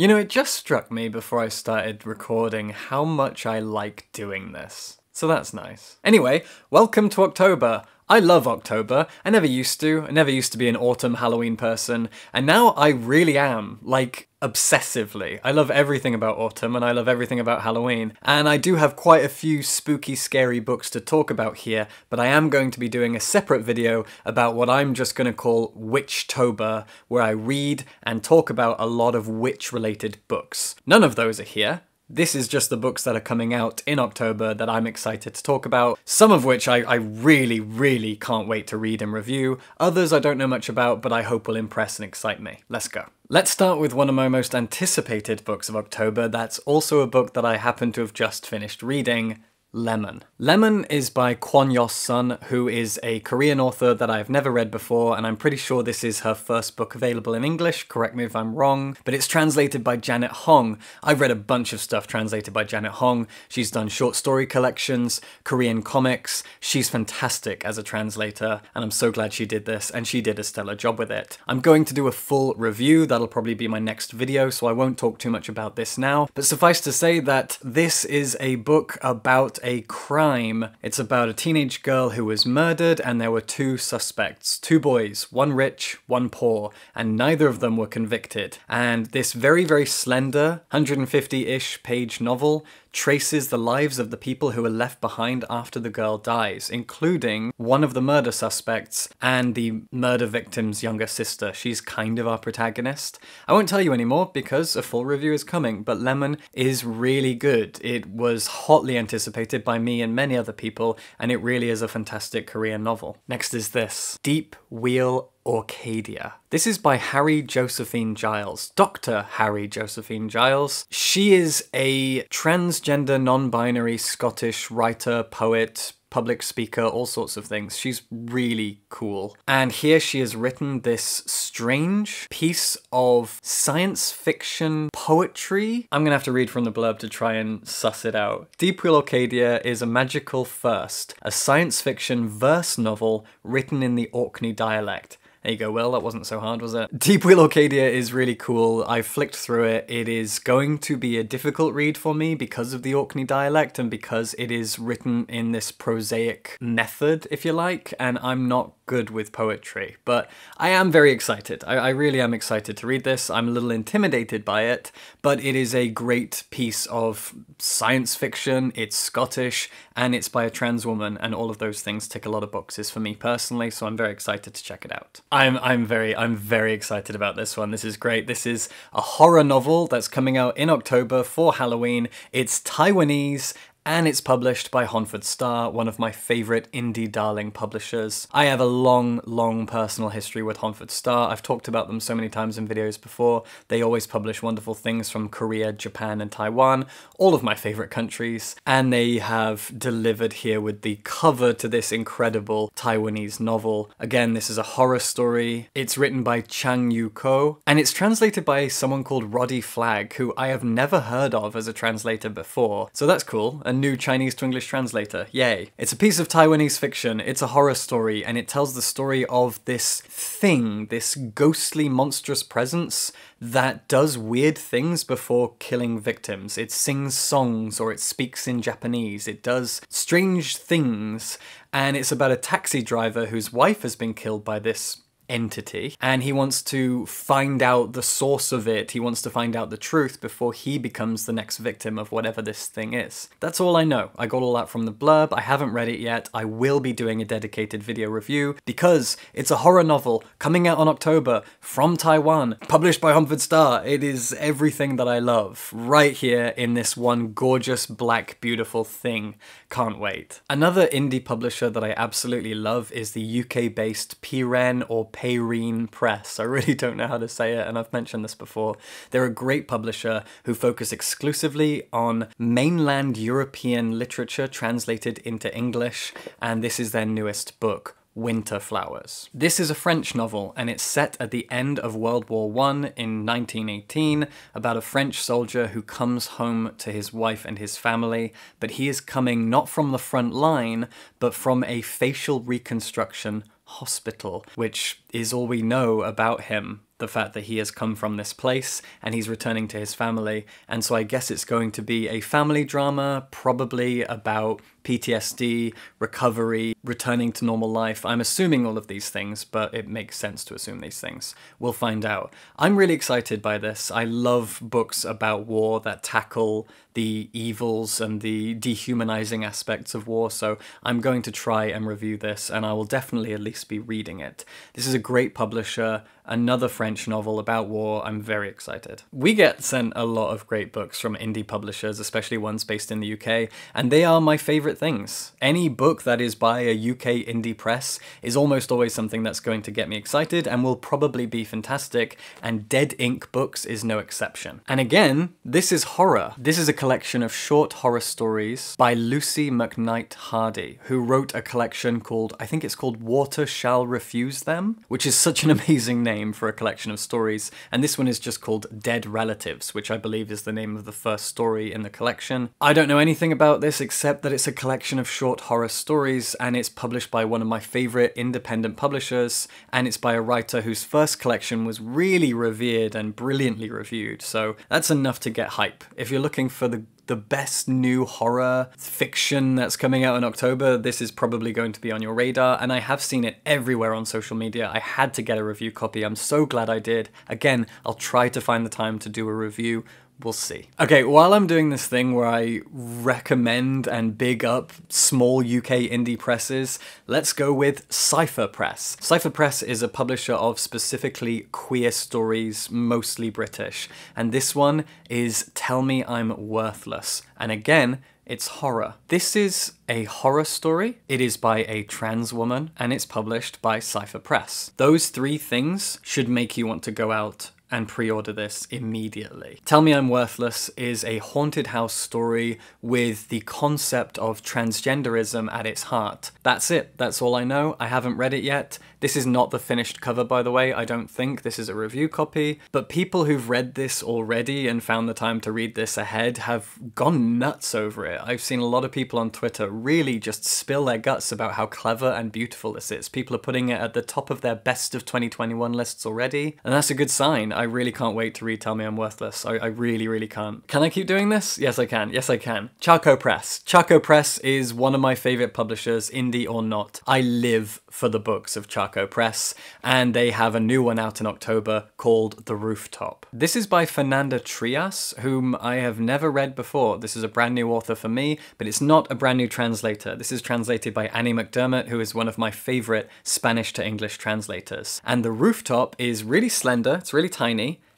You know, it just struck me before I started recording how much I like doing this. So that's nice. Anyway, welcome to October. I love October. I never used to. I never used to be an autumn Halloween person. And now I really am, like, obsessively. I love everything about autumn and I love everything about Halloween. And I do have quite a few spooky, scary books to talk about here, but I am going to be doing a separate video about what I'm just going to call Witchtober, where I read and talk about a lot of witch-related books. None of those are here. This is just the books that are coming out in October that I'm excited to talk about, some of which I really can't wait to read and review. Others I don't know much about, but I hope will impress and excite me. Let's go. Let's start with one of my most anticipated books of October. That's also a book that I happen to have just finished reading. Lemon. Lemon is by Kwon Yos-sun, who is a Korean author that I've never read before, and I'm pretty sure this is her first book available in English, correct me if I'm wrong, but it's translated by Janet Hong. I've read a bunch of stuff translated by Janet Hong. She's done short story collections, Korean comics. She's fantastic as a translator, and I'm so glad she did this, and she did a stellar job with it. I'm going to do a full review. That'll probably be my next video, so I won't talk too much about this now, but suffice to say that this is a book about a crime. It's about a teenage girl who was murdered, and there were two suspects, two boys, one rich, one poor, and neither of them were convicted. And this very slender, 150-ish page novel traces the lives of the people who are left behind after the girl dies, including one of the murder suspects and the murder victim's younger sister. She's kind of our protagonist. I won't tell you anymore because a full review is coming, but Lemon is really good. It was hotly anticipated by me and many other people, and it really is a fantastic Korean novel. Next is this, Deep Wheel Orcadia. This is by Harry Josephine Giles, Dr. Harry Josephine Giles. She is a transgender, non-binary Scottish writer, poet, public speaker, all sorts of things. She's really cool. And here she has written this strange piece of science fiction poetry. I'm gonna have to read from the blurb to try and suss it out. Deep Wheel Orcadia is a magical first, a science fiction verse novel written in the Orkney dialect. There you go, Will, that wasn't so hard, was it? Deep Wheel Orcadia is really cool. I flicked through it. It is going to be a difficult read for me because of the Orkney dialect and because it is written in this prosaic method, if you like, and I'm not good with poetry, but I am very excited. I really am excited to read this. I'm a little intimidated by it, but it is a great piece of science fiction. It's Scottish, and it's by a trans woman, and all of those things tick a lot of boxes for me personally, so I'm very excited to check it out. I'm very excited about this one. This is great. This is a horror novel that's coming out in October for Halloween. It's Taiwanese, and it's published by Honford Star, one of my favourite indie darling publishers. I have a long personal history with Honford Star. I've talked about them so many times in videos before. They always publish wonderful things from Korea, Japan, and Taiwan, all of my favourite countries, and they have delivered here with the cover to this incredible Taiwanese novel. Again, this is a horror story. It's written by Chang Yu Ko, and it's translated by someone called Roddy Flagg, who I have never heard of as a translator before, so that's cool. A new Chinese to English translator, yay. It's a piece of Taiwanese fiction, it's a horror story, and it tells the story of this thing, this ghostly monstrous presence that does weird things before killing victims. It sings songs or it speaks in Japanese, it does strange things, and it's about a taxi driver whose wife has been killed by this entity, and he wants to find out the source of it. He wants to find out the truth before he becomes the next victim of whatever this thing is. That's all I know. I got all that from the blurb. I haven't read it yet. I will be doing a dedicated video review because it's a horror novel coming out in October from Taiwan, published by Honford Star. It is everything that I love right here in this one gorgeous, black, beautiful thing. Can't wait. Another indie publisher that I absolutely love is the UK-based Piren or Payreen Press. I really don't know how to say it, and I've mentioned this before. They're a great publisher who focus exclusively on mainland European literature translated into English, and this is their newest book, Winter Flowers. This is a French novel, and it's set at the end of World War I in 1918, about a French soldier who comes home to his wife and his family, but he is coming not from the front line, but from a facial reconstruction hospital, which is all we know about him. the fact that he has come from this place and he's returning to his family. And so I guess it's going to be a family drama, probably about PTSD, recovery, returning to normal life. I'm assuming all of these things, but it makes sense to assume these things. We'll find out. I'm really excited by this. I love books about war that tackle the evils and the dehumanizing aspects of war, so I'm going to try and review this, and I will definitely at least be reading it. This is a great publisher, another French novel about war. I'm very excited. We get sent a lot of great books from indie publishers, especially ones based in the UK, and they are my favorite things. Any book that is by a UK indie press is almost always something that's going to get me excited and will probably be fantastic, and Dead Ink Books is no exception. And again, this is horror. This is a collection of short horror stories by Lucy McKnight Hardy, who wrote a collection called, I think it's called Water Shall Refuse Them, which is such an amazing name for a collection of stories. And this one is just called Dead Relatives, which I believe is the name of the first story in the collection. I don't know anything about this except that it's a collection of short horror stories, and it's published by one of my favorite independent publishers, and it's by a writer whose first collection was really revered and brilliantly reviewed. So that's enough to get hype. If you're looking for the best new horror fiction that's coming out in October, this is probably going to be on your radar, and I have seen it everywhere on social media. I had to get a review copy. I'm so glad I did. Again, I'll try to find the time to do a review. We'll see. Okay, while I'm doing this thing where I recommend and big up small UK indie presses, let's go with Cypher Press. Cypher Press is a publisher of specifically queer stories, mostly British, and this one is Tell Me I'm Worthless. And again, it's horror. This is a horror story. It is by a trans woman, and it's published by Cypher Press. Those three things should make you want to go out and pre-order this immediately. Tell Me I'm Worthless is a haunted house story with the concept of transgenderism at its heart. That's it. That's all I know. I haven't read it yet. This is not the finished cover, by the way. I don't think this is a review copy, but people who've read this already and found the time to read this ahead have gone nuts over it. I've seen a lot of people on Twitter really just spill their guts about how clever and beautiful this is. People are putting it at the top of their best of 2021 lists already, and that's a good sign. I really can't wait to read Tell Me I'm Worthless. I really, really can't. Can I keep doing this? Yes, I can. Yes, I can. Charco Press. Charco Press is one of my favorite publishers, indie or not. I live for the books of Charco Press, and they have a new one out in October called The Rooftop. This is by Fernanda Trias, whom I have never read before. This is a brand new author for me, but it's not a brand new translator. This is translated by Annie McDermott, who is one of my favorite Spanish to English translators. And The Rooftop is really slender, it's really tiny,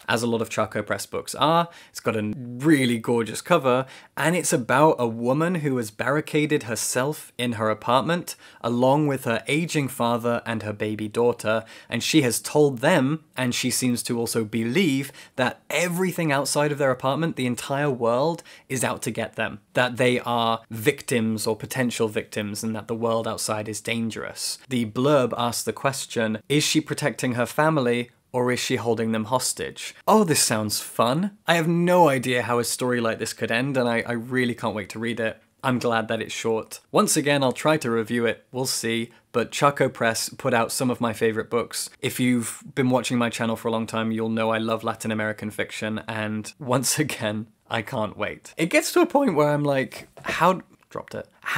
as a lot of Charco Press books are. It's got a really gorgeous cover, and it's about a woman who has barricaded herself in her apartment along with her aging father and her baby daughter, and she has told them, and she seems to also believe, that everything outside of their apartment, the entire world, is out to get them. That they are victims or potential victims, and that the world outside is dangerous. The blurb asks the question, is she protecting her family, or is she holding them hostage? Oh, this sounds fun. I have no idea how a story like this could end, and I really can't wait to read it. I'm glad that it's short. Once again, I'll try to review it, we'll see, but Charco Press put out some of my favorite books. If you've been watching my channel for a long time, you'll know I love Latin American fiction, and once again, I can't wait. It gets to a point where I'm like, how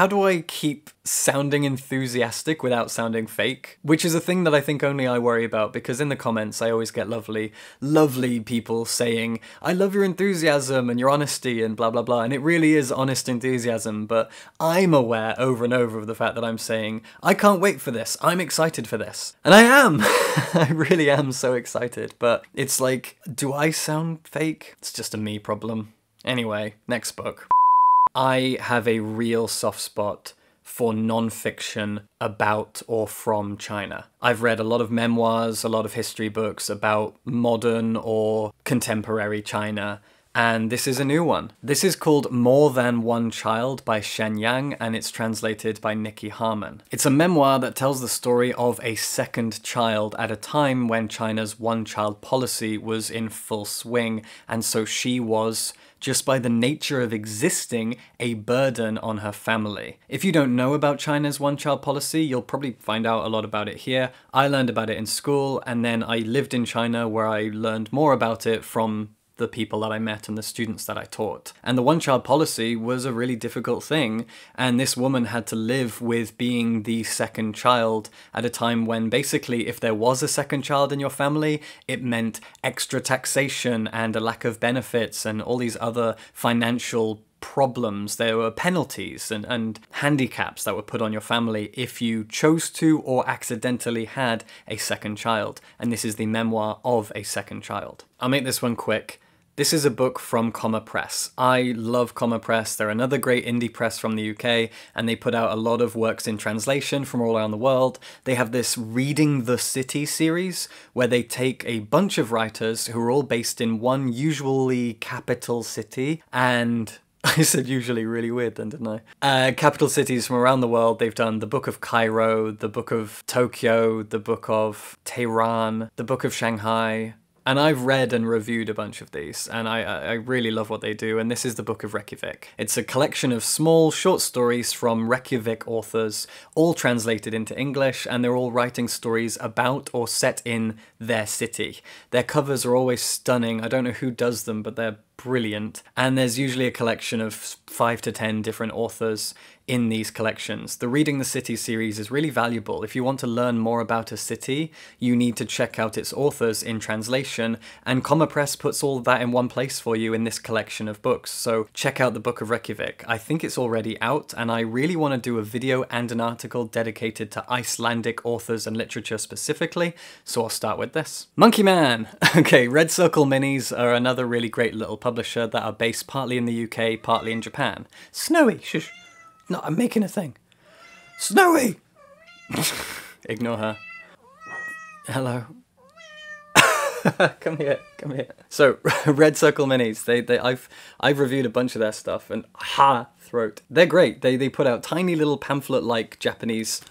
do I keep sounding enthusiastic without sounding fake? Which is a thing that I think only I worry about, because in the comments I always get lovely, lovely people saying, I love your enthusiasm and your honesty and blah blah blah, and it really is honest enthusiasm, but I'm aware over and over of the fact that I'm saying, I can't wait for this, I'm excited for this. And I am! I really am so excited, but it's like, do I sound fake? It's just a me problem. Anyway, next book. I have a real soft spot for non-fiction about or from China. I've read a lot of memoirs, a lot of history books about modern or contemporary China, And this is a new one. This is called More Than One Child by Shen Yang, and it's translated by Nikki Harman. It's a memoir that tells the story of a second child at a time when China's one-child policy was in full swing, and so she was, just by the nature of existing, a burden on her family. If you don't know about China's one-child policy, you'll probably find out a lot about it here. I learned about it in school, and then I lived in China where I learned more about it from the people that I met and the students that I taught. And the one-child policy was a really difficult thing, and this woman had to live with being the second child at a time when basically if there was a second child in your family, it meant extra taxation and a lack of benefits and all these other financial problems. There were penalties and handicaps that were put on your family if you chose to or accidentally had a second child. And this is the memoir of a second child. I'll make this one quick. This is a book from Comma Press. I love Comma Press. They're another great indie press from the UK, and they put out a lot of works in translation from all around the world. They have this Reading the City series, where they take a bunch of writers who are all based in one usually capital city, and I said usually really weird then, didn't I? Capital cities from around the world. They've done the Book of Cairo, the Book of Tokyo, the Book of Tehran, the Book of Shanghai. And I've read and reviewed a bunch of these, and I really love what they do, and this is the Book of Reykjavik. It's a collection of small, short stories from Reykjavik authors, all translated into English, and they're all writing stories about or set in their city. Their covers are always stunning. I don't know who does them, but they're brilliant. And there's usually a collection of 5 to 10 different authors in these collections. The Reading the City series is really valuable. If you want to learn more about a city, you need to check out its authors in translation, and Comma Press puts all of that in one place for you in this collection of books. So check out the Book of Reykjavik. I think it's already out, and I really want to do a video and an article dedicated to Icelandic authors and literature specifically, so I'll start with this. Monkey Man! Okay, Red Circle Minis are another really great little publisher that are based partly in the UK, partly in Japan. Snowy! Shush! No, I'm making a thing. Snowy! Ignore her. Hello. Come here, come here. So, Red Circle Minis, I've reviewed a bunch of their stuff, and throat. They're great. They put out tiny little pamphlet-like Japanese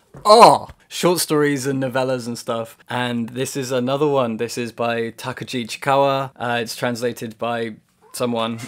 short stories and novellas and stuff. And this is another one. This is by Takaji Ichikawa. It's translated by someone.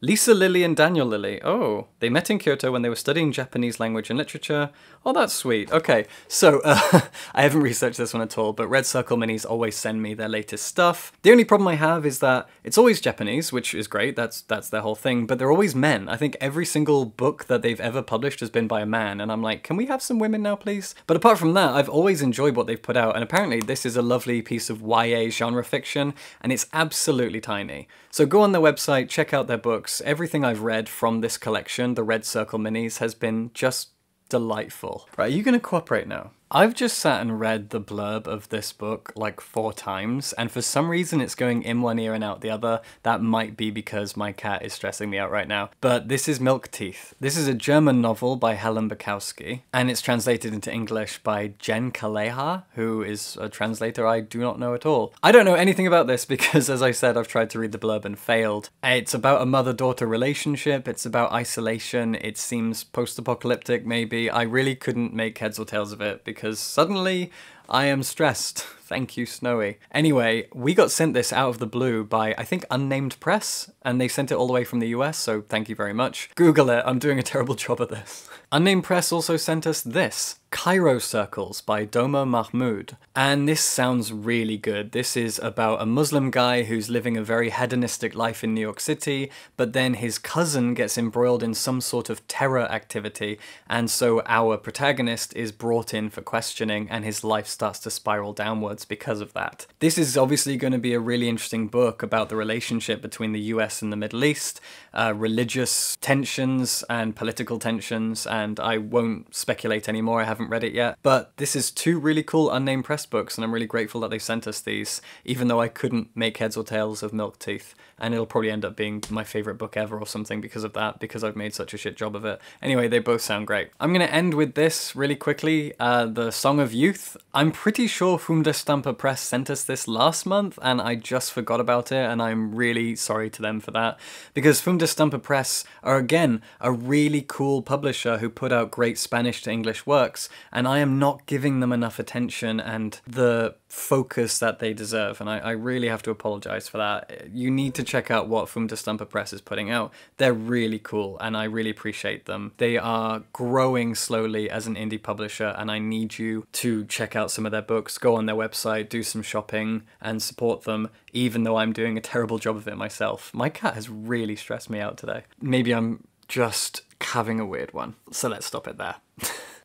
Lisa Lilly and Daniel Lilly. Oh, they met in Kyoto when they were studying Japanese language and literature. Oh, that's sweet. Okay, so I haven't researched this one at all, but Red Circle Minis always send me their latest stuff. The only problem I have is that it's always Japanese, which is great. That's their whole thing, but they're always men. I think every single book that they've ever published has been by a man, and I'm like, can we have some women now, please? But apart from that, I've always enjoyed what they've put out, and apparently this is a lovely piece of YA genre fiction, and it's absolutely tiny. So go on their website, check out their books. Everything I've read from this collection, the Red Circle Minis, has been just delightful. Right, are you gonna cooperate now? I've just sat and read the blurb of this book like 4 times, and for some reason it's going in one ear and out the other. That might be because my cat is stressing me out right now. But this is Milk Teeth. This is a German novel by Helen Bukowski, and it's translated into English by Jen Kaleha, who is a translator I do not know at all. I don't know anything about this because, as I said, I've tried to read the blurb and failed. It's about a mother-daughter relationship. It's about isolation. It seems post-apocalyptic, maybe. I really couldn't make heads or tails of it because suddenly I am stressed. Thank you, Snowy. Anyway, we got sent this out of the blue by, I think, Unnamed Press, and they sent it all the way from the US, so thank you very much. Google it, I'm doing a terrible job at this. Unnamed Press also sent us this, Cairo Circles by Doma Mahmood. And this sounds really good. This is about a Muslim guy who's living a very hedonistic life in New York City, but then his cousin gets embroiled in some sort of terror activity, and so our protagonist is brought in for questioning, and his life starts to spiral downwards because of that. This is obviously going to be a really interesting book about the relationship between the US and the Middle East, religious tensions and political tensions, and I won't speculate anymore, I haven't read it yet. But this is 2 really cool Unnamed Press books, and I'm really grateful that they sent us these, even though I couldn't make heads or tails of Milk Teeth, and it'll probably end up being my favourite book ever or something because of that, because I've made such a shit job of it. Anyway, they both sound great. I'm going to end with this really quickly, the Song of Youth. I'm pretty sure Fundestad Stumper Press sent us this last month, and I just forgot about it, and I'm really sorry to them for that, because Stumper Press are, again, a really cool publisher who put out great Spanish to English works, and I am not giving them enough attention and the focus that they deserve, and I really have to apologize for that. You need to check out what Stumper Press is putting out. They're really cool, and I really appreciate them. They are growing slowly as an indie publisher, and I need you to check out some of their books, go on their website, do some shopping, and support them, even though I'm doing a terrible job of it myself. My cat has really stressed me out today. Maybe I'm just having a weird one, so let's stop it there.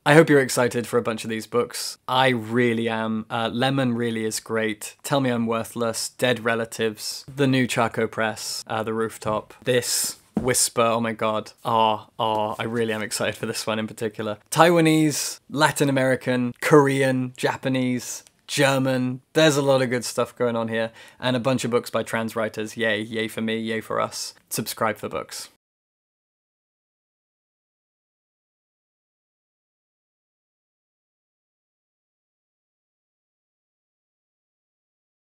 I hope you're excited for a bunch of these books. I really am. Lemon really is great. Tell Me I'm Worthless, Dead Relatives, the new Charco Press, the Rooftop, this, Whisper, oh my god. I really am excited for this one in particular. Taiwanese, Latin American, Korean, Japanese, German. There's a lot of good stuff going on here, and a bunch of books by trans writers. Yay, yay for me, yay for us. Subscribe for books.